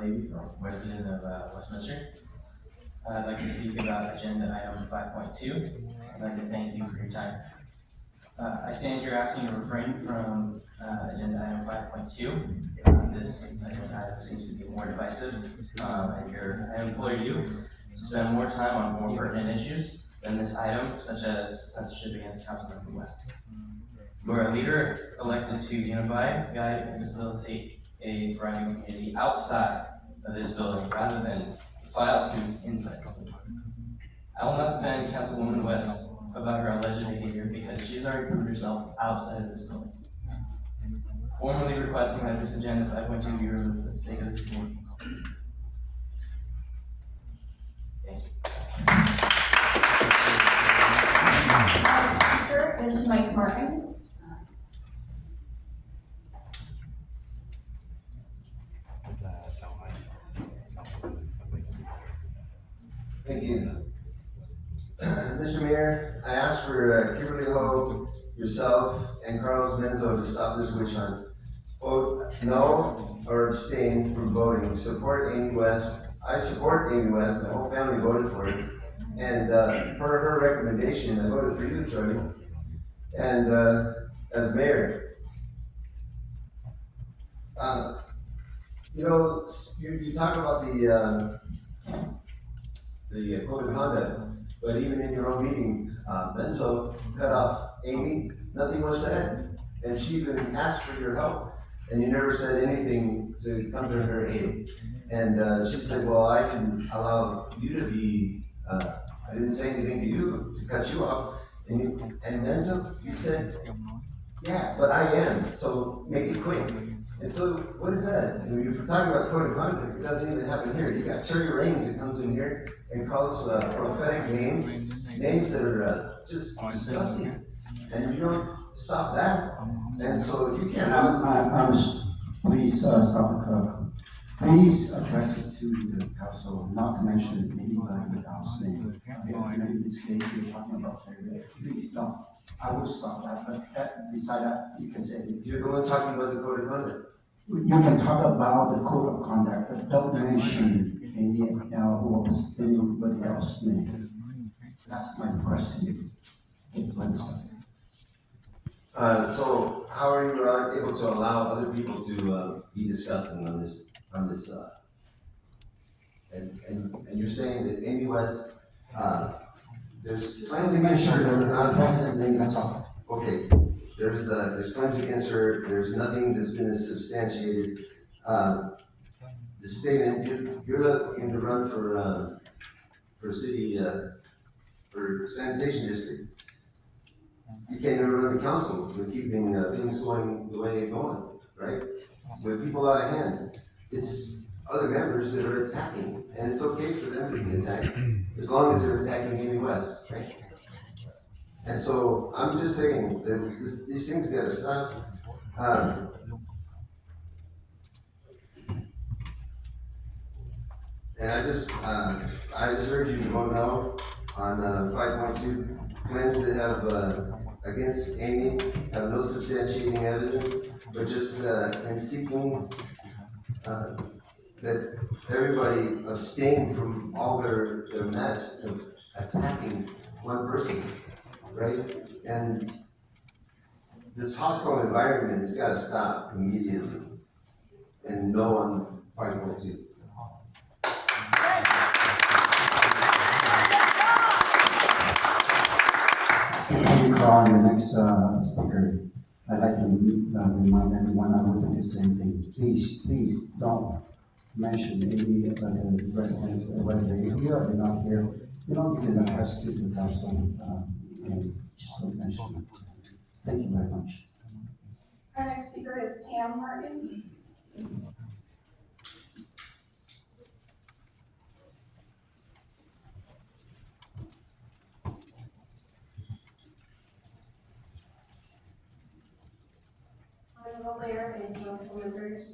Levy, resident of Westmister. I'd like to speak about agenda item 5.2. I'd like to thank you for your time. I stand here asking you to refrain from agenda item 5.2. This agenda item seems to be more divisive, and I implore you to spend more time on more pertinent issues than this item, such as censorship against Councilmember West. You are a leader elected to unify, guide, and facilitate a thriving community outside of this building rather than file suits inside. I will not defend Councilwoman West about her alleged behavior because she's already proved herself outside of this building. Formally requesting that this agenda 5.2 be removed for the sake of this community. Thank you. Our speaker is Mike Martin. Thank you. Mr. Mayor, I ask for Kimberly Ho, yourself, and Carlos Menzo to stop this witch hunt. Vote no or abstain from voting. Support Amy West. I support Amy West. My whole family voted for it. And per her recommendation, I voted for you, Charlie. And as mayor, you talk about the code of conduct, but even in your own meeting, Menzo cut off Amy, nothing was said. And she even asked for your help, and you never said anything to come to her aid. And she said, well, I didn't allow you to be, I didn't say anything to you to cut you off. And Menzo, you said, yeah, but I am, so make it quick. And so, what is that? If you're talking about code of conduct, it doesn't even happen here. You got Terry Raines that comes in here and calls prophetic names that are just disgusting. And you don't stop that. And so, if you can't. Please stop the clock. Please address it to the council, not to mention anybody without name. In this case, you're talking about Terry. Please don't. I will stop that, but beside that, you can say it. You're the one talking about the code of conduct. You can talk about the code of conduct, but don't mention anybody else's name. That's my request to you. Okay, please. So how are you able to allow other people to be disgusting on this and you're saying that Amy West, there's claims against her, President name, that's all. okay, there's claims against her, there's nothing that's been substantiated. The statement, you're looking to run for city, for sanitation district. You can't even run the council with keeping things going the way they're going, right? With people out of hand, it's other members that are attacking, and it's okay for them to be attacked as long as they're attacking Amy West, right? And so I'm just saying that these things gotta stop. And I just urge you to vote no on 5.2. Claims that have against Amy have no substantiating evidence, but just in seeking that everybody abstain from all their mess of attacking one person, right? And this hostile environment has got to stop immediately. And no on 5.2. Before you call on the next speaker, I'd like to remind everyone I will do the same thing. Please don't mention any of the residents, whether they're here or they're not here. You can address it to the council and just don't mention it. Thank you very much. Our next speaker is Phan Martin. Honorable Mayor and council members,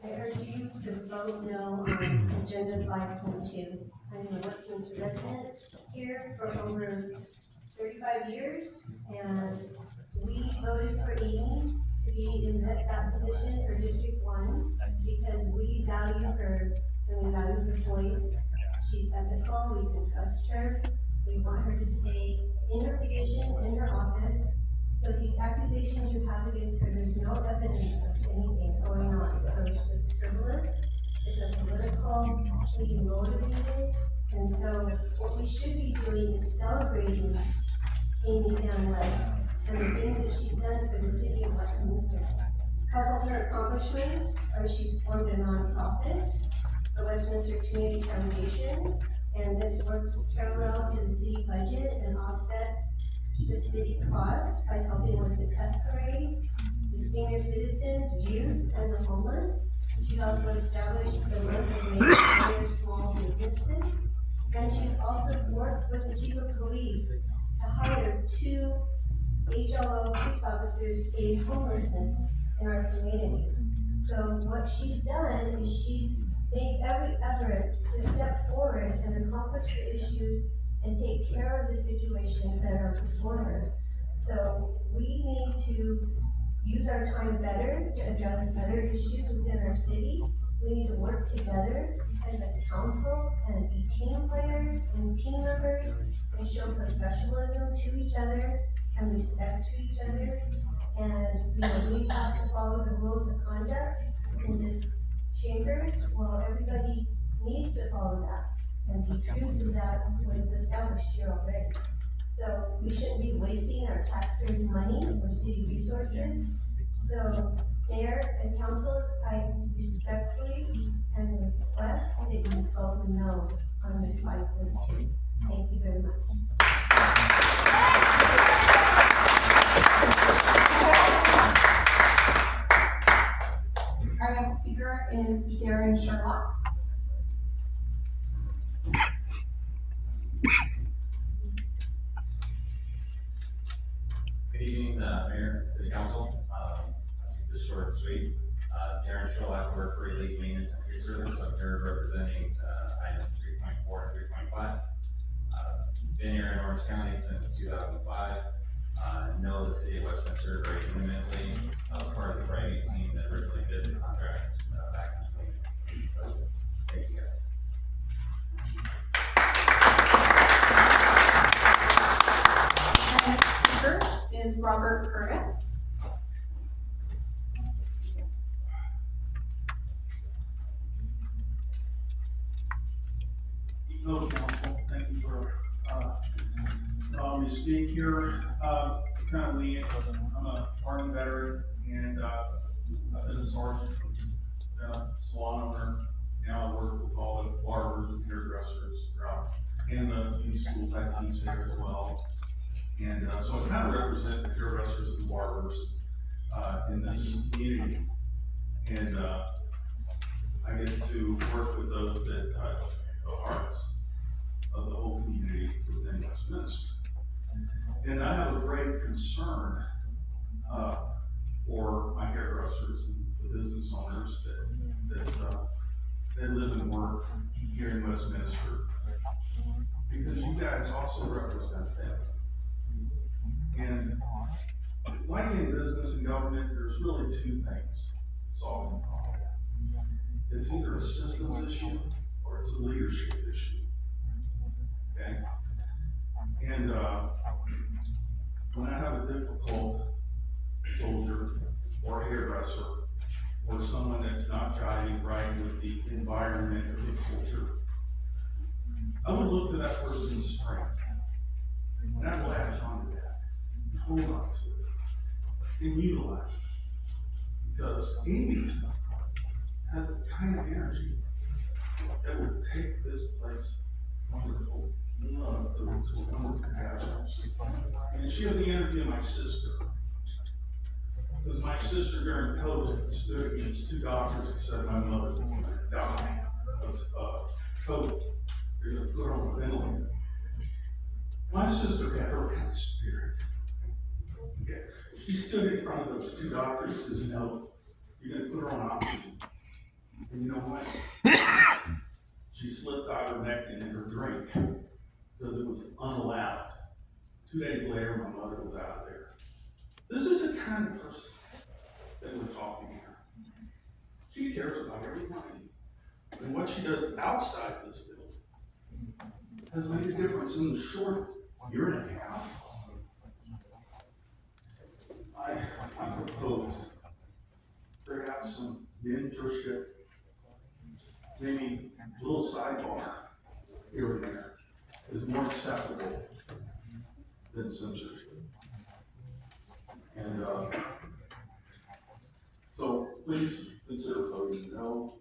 I urge you to vote no on agenda 5.2. I'm a Westminster resident here for over 35 years, and we voted for Amy to be in submit that position for District One because we value her and we value her voice. She's ethical, we can trust her, we want her to stay in her position, in her office. So these accusations you have against her, there's no evidence of anything going on, so it's just frivolous. It's a politically motivated, and so what we should be doing is celebrating Amy Phan West and the things that she's done for the city of Westminster. Couple of her accomplishments are she's formed a nonprofit, the Westminster Community Foundation, and this works parallel to the city budget and offsets the city costs by helping with the test parade, the senior citizens, youth, and the homeless. She's also established the month of May for small businesses, and she's also worked with the chief of police to hire 2 HLO police officers in homelessness in our community. So what she's done is she's made every effort to step forward and accomplish the issues and take care of the situations that are before her. So we need to use our time better to address other issues within our city. We need to work together as a council and be team players and team members and show professionalism to each other and respect to each other. And, we have to follow the rules of conduct in this chambers. Well, everybody needs to follow that and be true to that what is established here already. So we shouldn't be wasting our taxpayers' money or city resources. So Mayor and councils, I respectfully and request that you vote no on this 5.2. Thank you very much. Our next speaker is Darren Sherlock. Good evening, Mayor, City Council. I'll keep this short and sweet. Darren Sherlock, work for Elite Maintenance and Tree Service. I'm here representing items 3.4 and 3.5. Been here in Orange County since 2005. Know the city of Westminster very intimately. Part of the writing team that originally did the contract back in 2018. So, thank you guys. Our next speaker is Robert Curtis. Hello, council. Thank you for allowing me to speak here. Kind of lean. I'm a Army veteran and I've been a sergeant, salon owner. Now I work with all the barbers and hairdressers throughout, and the youth schools I teach there as well. And so I kind of represent the hairdressers and barbers in this community. And I get to work with those that touch the hearts of the whole community within Westminster. And I have a great concern for my hairdressers and the business owners that live and work here in Westminster, because you guys also represent them. And like in business and government, there's really 2 things solving the problem. It's either a systems issue or it's a leadership issue. Okay? And when I have a difficult soldier or hairdresser or someone that's not jiving right with the environment or the culture, I would look to that person's strength. And I'd latch onto that and hold on to it and utilize it. Because Amy has the kind of energy that would take this place wonderful to a wonderful passion. And she has the energy of my sister. Because my sister during COVID stood against 2 doctors and said my mother was going to die of COVID. They're going to put her on a ventilator. My sister had her kind of spirit. Okay. She stood in front of those 2 doctors and says, no, you're going to put her on oxygen. And you know what? She slipped ivermectin in her drink because it was unallowed. 2 days later, my mother was out of there. This is the kind of person that we're talking cares about everybody. And what she does outside of this building has made a difference in the short year and a half. I propose perhaps some mentorship, maybe a little sidebar here and there is more acceptable than censorship. And so please consider voting no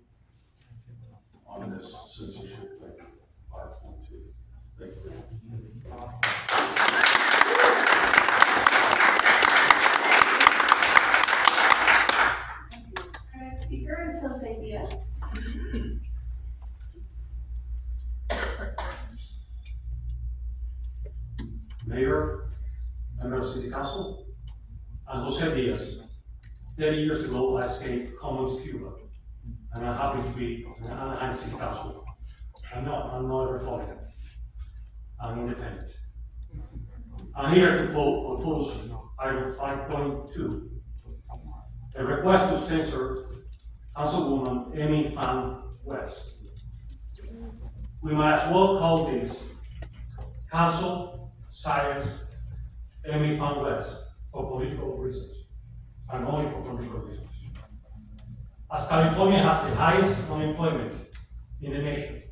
on this censorship thing, 5.2. Thank you very much. Our next speaker is Jose Diaz. Mayor, member of City Council, I'm Jose Diaz. 30 years ago, I escaped communist Cuba, and I'm happy to be in Anaheim City Council. I'm not a Republican. I'm independent. I'm here to oppose item 5.2, a request to censor Councilwoman Amy Phan West. We might as well call this Council Science Amy Phan West for political reasons, and only for political reasons. As California has the highest unemployment in the nation,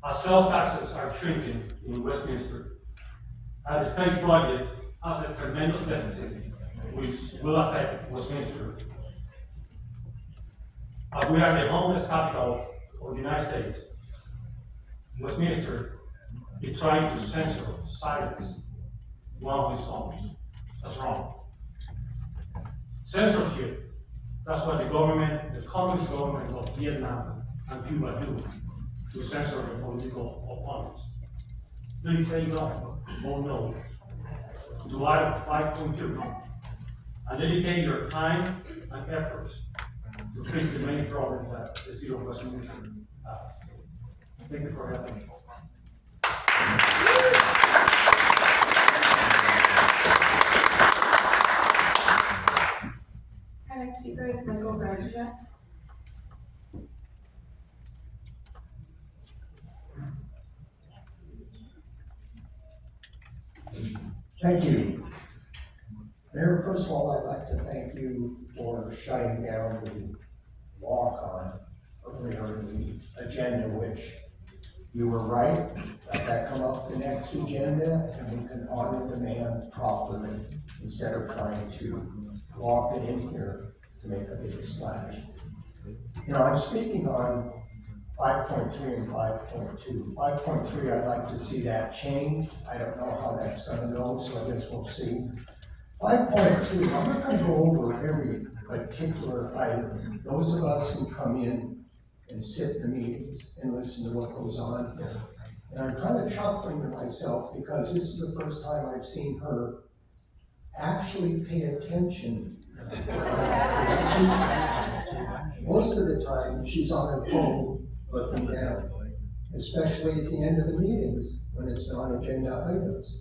as sales taxes are shrinking in Westminster, and the state budget has a tremendous deficit, which will affect Westminster. As we are the homeless capital of the United States, Westminster is trying to censor silence one of his homes. That's wrong. Censorship, that's what the communist government of Vietnam and Cuba do to censor their political opponents. Please say no, vote no to item 5.2, and dedicate your time and efforts to fix the main problem that the city of Westminster has. Thank you for having me. Our next speaker is Michael Garcia. Thank you. Mayor, first of all, I'd like to thank you for shutting down the walk-on earlier in the agenda, which you were right. Let that come up the next agenda and we can honor the man properly instead of trying to walk it in here to make a big splash. You know, I'm speaking on 5.3 and 5.2. 5.3, I'd like to see that changed. I don't know how that's gonna go, so I guess we'll see. 5.2, I'm not gonna go over every particular item. Those of us who come in and sit in the meetings and listen to what goes on here. And I'm kind of chuckling to myself because this is the first time I've seen her actually pay attention. Most of the time, she's on her phone looking down, especially at the end of the meetings when it's non-agenda items.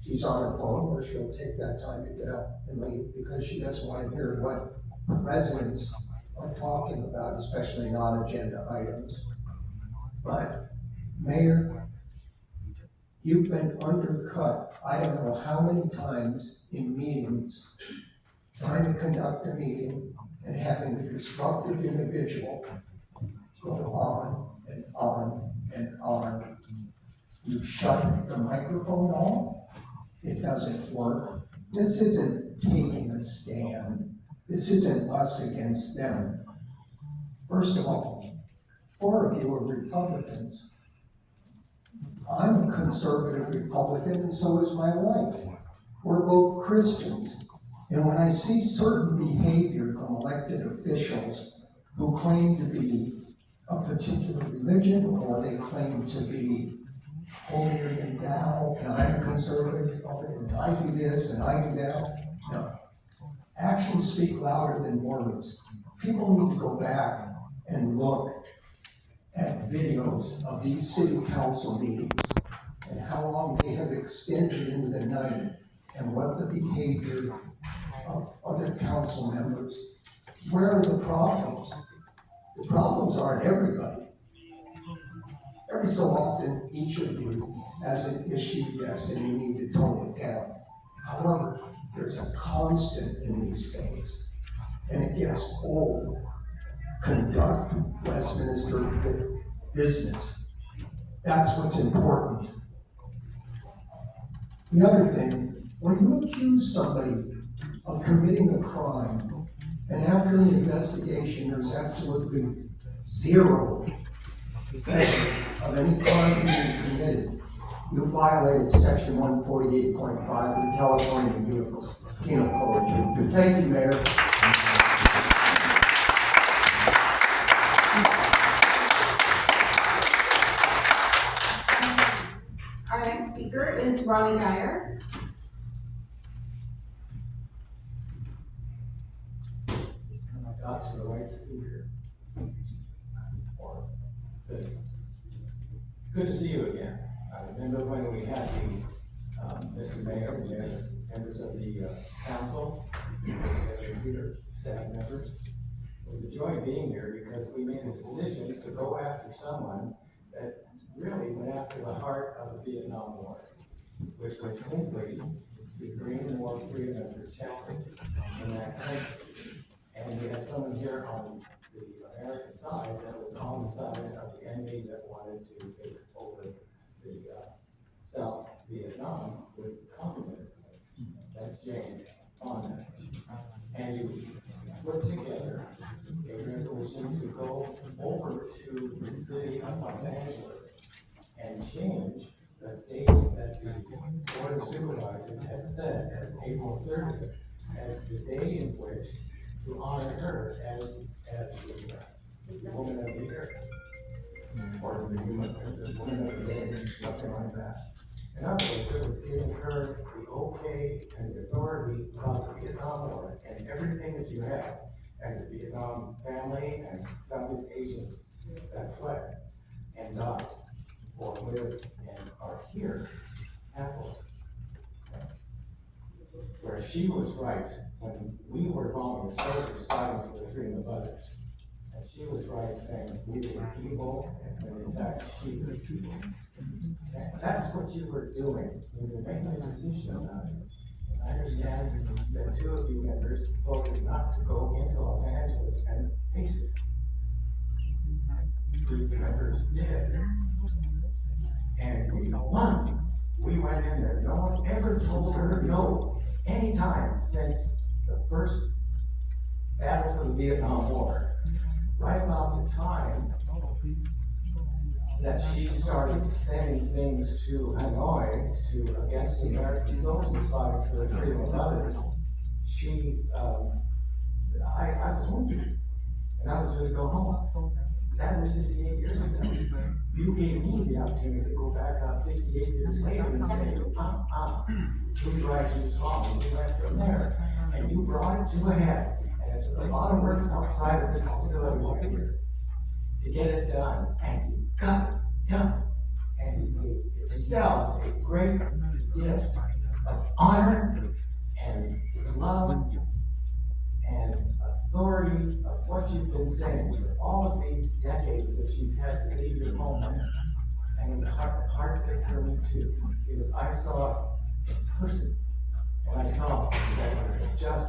She's on her phone, or she'll take that time to get up and leave because she doesn't want to hear what residents are talking about, especially non-agenda items. But Mayor, you've been undercut, I don't know how many times in meetings, trying to conduct a meeting and having a disruptive individual go on and on and on. You shut the microphone off. It doesn't work. This isn't taking a stand. This isn't us against them. First of all, 4 of you are Republicans. I'm a conservative Republican, and so is my wife. We're both Christians. And when I see certain behavior from elected officials who claim to be a particular religion, or they claim to be holier than thou, and I'm a conservative Republican, and I do this and I do that. No. Actions speak louder than words. People need to go back and look at videos of these city council meetings and how long they have extended into the night and what the behavior of other council members where are the problems? The problems aren't everybody. Every so often, each of you has an issue, yes, and you need to tone it down. However, there's a constant in these things, and it gets old. Conduct Westminster business. That's what's important. The other thing, when you accuse somebody of committing a crime, and after the investigation, there's absolutely zero evidence of any crime being committed, you violated section 148.5 of the California Penal Code. Thank you, Mayor. Our next speaker is Ronnie Geyer. I got to the right speaker. Or this. It's good to see you again. I remember when we had the, Mr. Mayor, we had members of the council, leader, staff members. It was a joy being here because we made a decision to go after someone that really went after the heart of the Vietnam War, which was simply to bring more freedom and protect in that country. And we had someone here on the American side that was on the side of the enemy that wanted to take over the South Vietnam with communism. That's Jane Phan. And you put together a resolution to go over to the city of Los Angeles and change the date that the Board of Supervisors had set as April 30th as the day in which to honor her as the woman of the year. Or the woman of the day, something like that. In other words, it was giving her the okay and the authority about the Vietnam War and everything that you had as a Vietnam family and Southeast Asians that fled and died or lived and are here happily. Where she was right when we were bombing soldiers fighting for the freedom of others. And she was right saying we were evil, and when in fact she was evil. And that's what you were doing when you were making a decision about it. And I understand that two of you members voted not to go into Los Angeles and face it. 3 members did. And we won. We went in there. No one's ever told her no any time since the first battles of the Vietnam War. Right about the time that she started sending things to Hanoi against the American soldiers fighting for the freedom of others, I was wounded, and I was going to go home. That was 58 years ago. You gave me the opportunity to go back up 58 years later and say, who's right, who's wrong, we went from there. And you brought it to a head, and it took a lot of work outside of this facility right here to get it done, and you got it done. And you gave yourselves a great gift of honor and love and authority of what you've been saying for all of these decades that you've had to leave your homeland. And it was heartsick for me too, because I saw it in person, and I saw that it was a just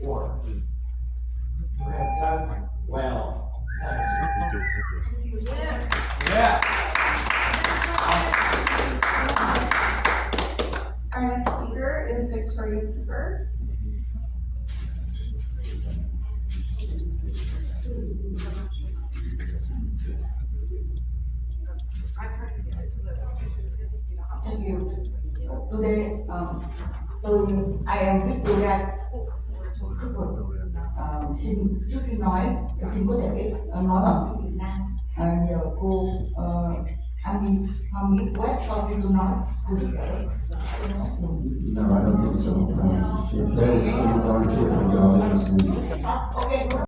war. You have done well. Thank you. Yeah. Our next speaker is Victoria Cooper. Thank you. Today, I am Victoria Cooper. Trước khi nói, xin có thể nói bằng tiếng Việt Nam. Nhờ cô Ami West sau khi tôi nói, cô có thể. No, I don't think so. If there's any volunteer for the audience, then Okay.